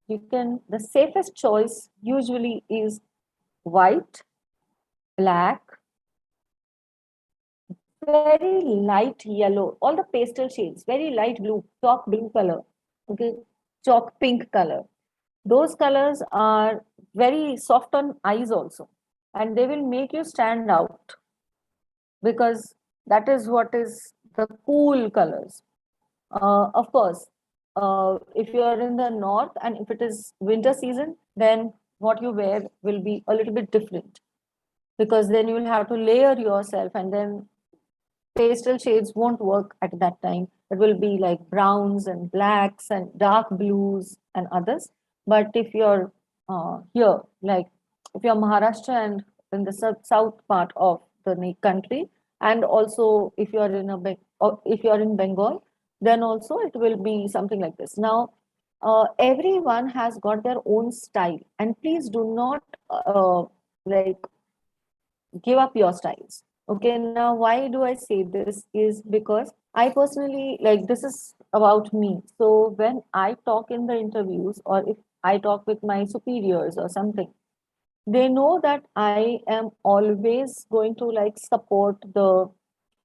The safest choice usually is white, black, very light yellow, all the pastel shades, very light blue, chalk blue color, okay, chalk pink color. Those colors are very soft on eyes also, and they will make you stand out, because that is what is the cool colors. Of course, if you are in the north and if it is winter season, then what you wear will be a little bit different, because then you will have to layer yourself, and then pastel shades won't work at that time. it will be like browns and blacks and dark blues and others. But if you're here, like if you're Maharashtra and in the south part of the country, and also if you're in or if you're in Bengal, then also it will be something like this. Now, everyone has got their own style, and please do not like give up your styles. Okay, now why do I say this is because I personally, like, this is about me. So when I talk in the interviews, or if I talk with my superiors or something, they know that I am always going to like support the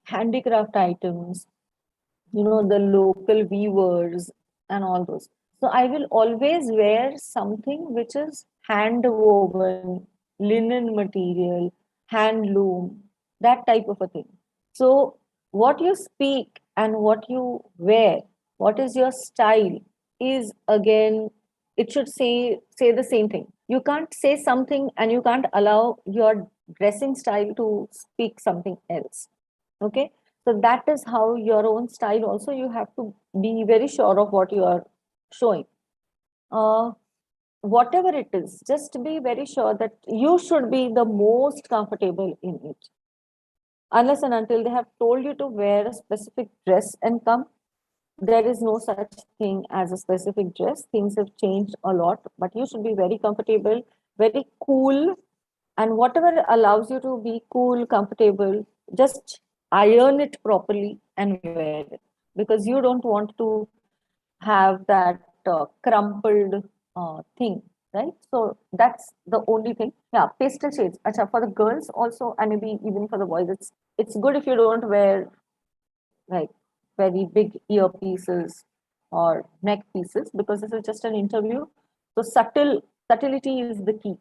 handicraft items, the local weavers and all those. So I will always wear something which is hand woven, linen material, handloom, that type of a thing. So what you speak and what you wear, what is your style, is again, it should say the same thing. You can't say something and you can't allow your dressing style to speak something else. Okay, so that is how your own style also, you have to be very sure of what you are showing. Whatever it is, just be very sure that you should be the most comfortable in it. Unless and until they have told you to wear a specific dress and come, there is no such thing as a specific dress. Things have changed a lot, but you should be very comfortable, very cool, and whatever allows you to be cool, comfortable, just iron it properly and wear it, because you don't want to have that crumpled thing, right? So that's the only thing. Yeah, pastel shades. Acha, for the girls also, and maybe even for the boys, it's good if you don't wear like very big earpieces or neck pieces, because this is just an interview. So subtlety is the key.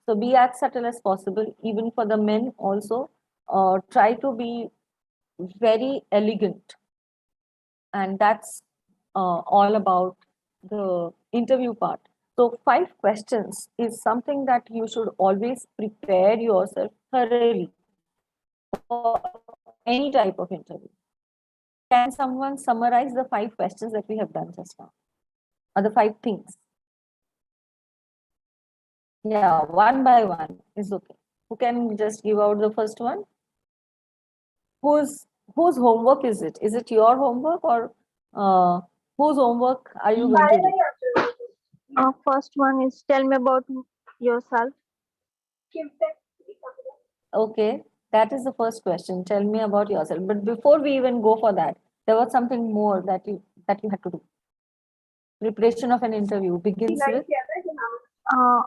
So be as subtle as possible. Even for the men also, try to be very elegant, and that's all about the interview part. So 5 questions is something that you should always prepare yourself thoroughly for any type of interview. Can someone summarize the 5 questions that we have done just now, or the 5 things? Yeah, one by one is okay. Who can just give out the first one? Whose homework is it? Is it your homework, or whose homework are you going to do? First one is tell me about yourself. Okay, that is the first question. Tell me about yourself. But before we even go for that, there was something more that you had to do. Preparation of an interview begins with Uh,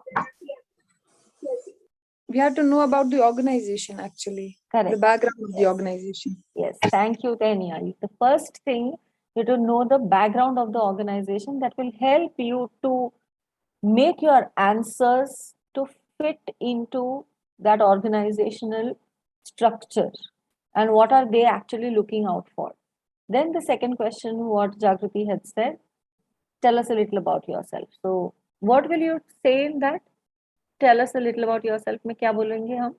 We have to know about the organization, actually. correct. The background of the organization. Yes, thank you, Tanya. The first thing, you to know the background of the organization that will help you to make your answers to fit into that organizational structure, and what are they actually looking out for. Then the second question, what Jagrati had said, tell us a little about yourself. So what will you say in that? Tell us a little about yourself. में क्या बोलेंगे हम?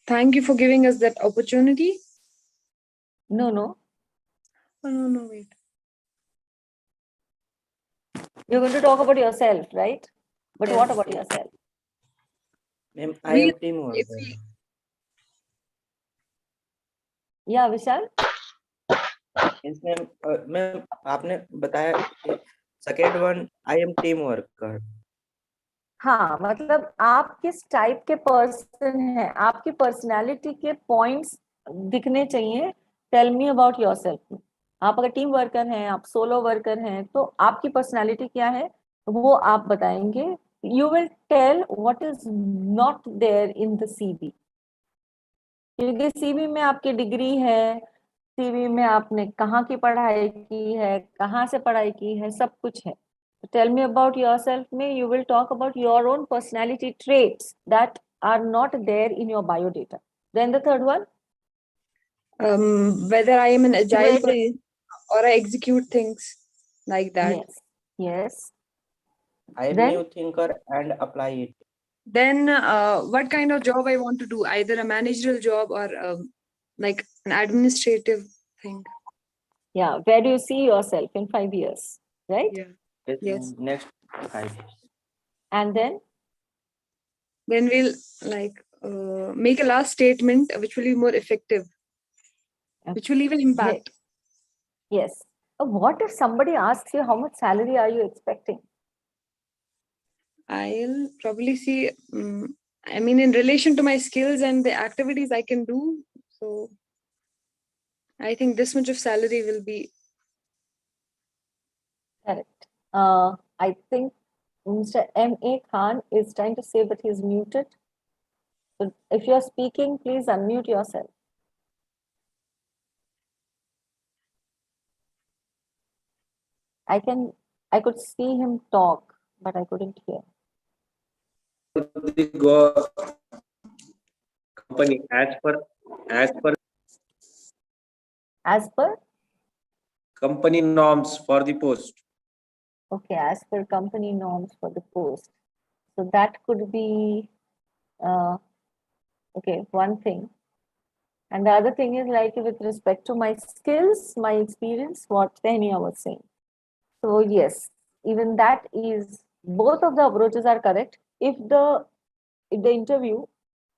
Thank you for giving us that opportunity. No. Oh, no, wait. You're going to talk about yourself, right? But Yes. what about yourself? Ma'am, I am teamwork. Yeah, Vishal? Yes, ma'am. Ma'am, आपने बताया second one I am team worker. हाँ, मतलब आप किस type के person हैं, आपकी personality के पॉइंट्स दिखने चाहिए. Tell me about yourself. आप अगर टीम वर्कर हैं, आप सोलो वर्कर हैं, तो आपकी पर्सनालिटी क्या है वो आप बताएंगे. You will tell what is not there in the CV, क्योंकि सीवी में आपकी डिग्री है, सीवी में आपने कहाँ की पढ़ाई की है, कहाँ से पढ़ाई की है, सब कुछ है. Tell me about yourself. You will talk about your own personality traits that are not there in your biodata. Then the third one. Whether I am an agile Wait. person or I execute things like that. Yes. I am Then? new thinker and apply it. Then what kind of job I want to do? Either a managerial job or like an administrative thing. Yeah, where do you see yourself in 5 years, right? Yeah. Yes, Yes. next 5 years. And then Then we'll like make a last statement which will be more effective, which will leave an impact. yes. What if somebody asks you how much salary are you expecting? I'll probably see, I mean, in relation to my skills and the activities I can do. So I think this much of salary will be. Correct. I think Mr. M.A. Khan is trying to say, but he's muted. So if you're speaking, please unmute yourself. I could see him talk, but I couldn't hear. The company as per As per, company norms for the post. okay, as per company norms for the post. So that could be, okay, one thing. And the other thing is like with respect to my skills, my experience, what Tehniya was saying. So yes, even that is, both of the approaches are correct. If the interview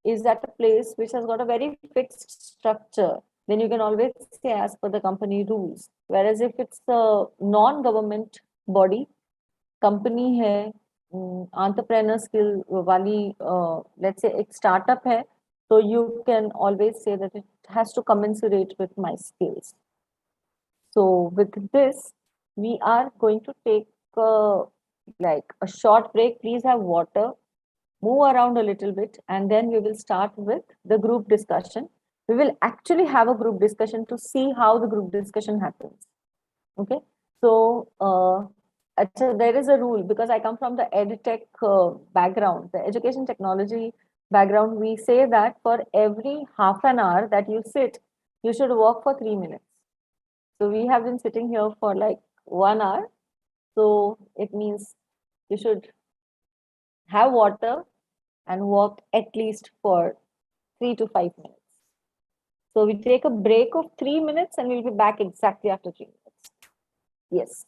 is at a place which has got a very fixed structure, then you can always say as per the company rules. Whereas if it's a non-government body, company hai, entrepreneur skill wali, let's say एक startup hai, so you can always say that it has to commensurate with my skills. So with this, we are going to take like a short break. Please have water, move around a little bit, and then we will start with the group discussion. We will actually have a group discussion to see how the group discussion happens. Okay. So there is a rule, because I come from the edtech background, the education technology background. We say that for every half an hour that you sit, you should walk for 3 minutes. So we have been sitting here for like 1 hour. So it means you should have water and walk at least for 3 to 5 minutes. So we take a break of 3 minutes and we'll be back exactly after 3 minutes. Yes.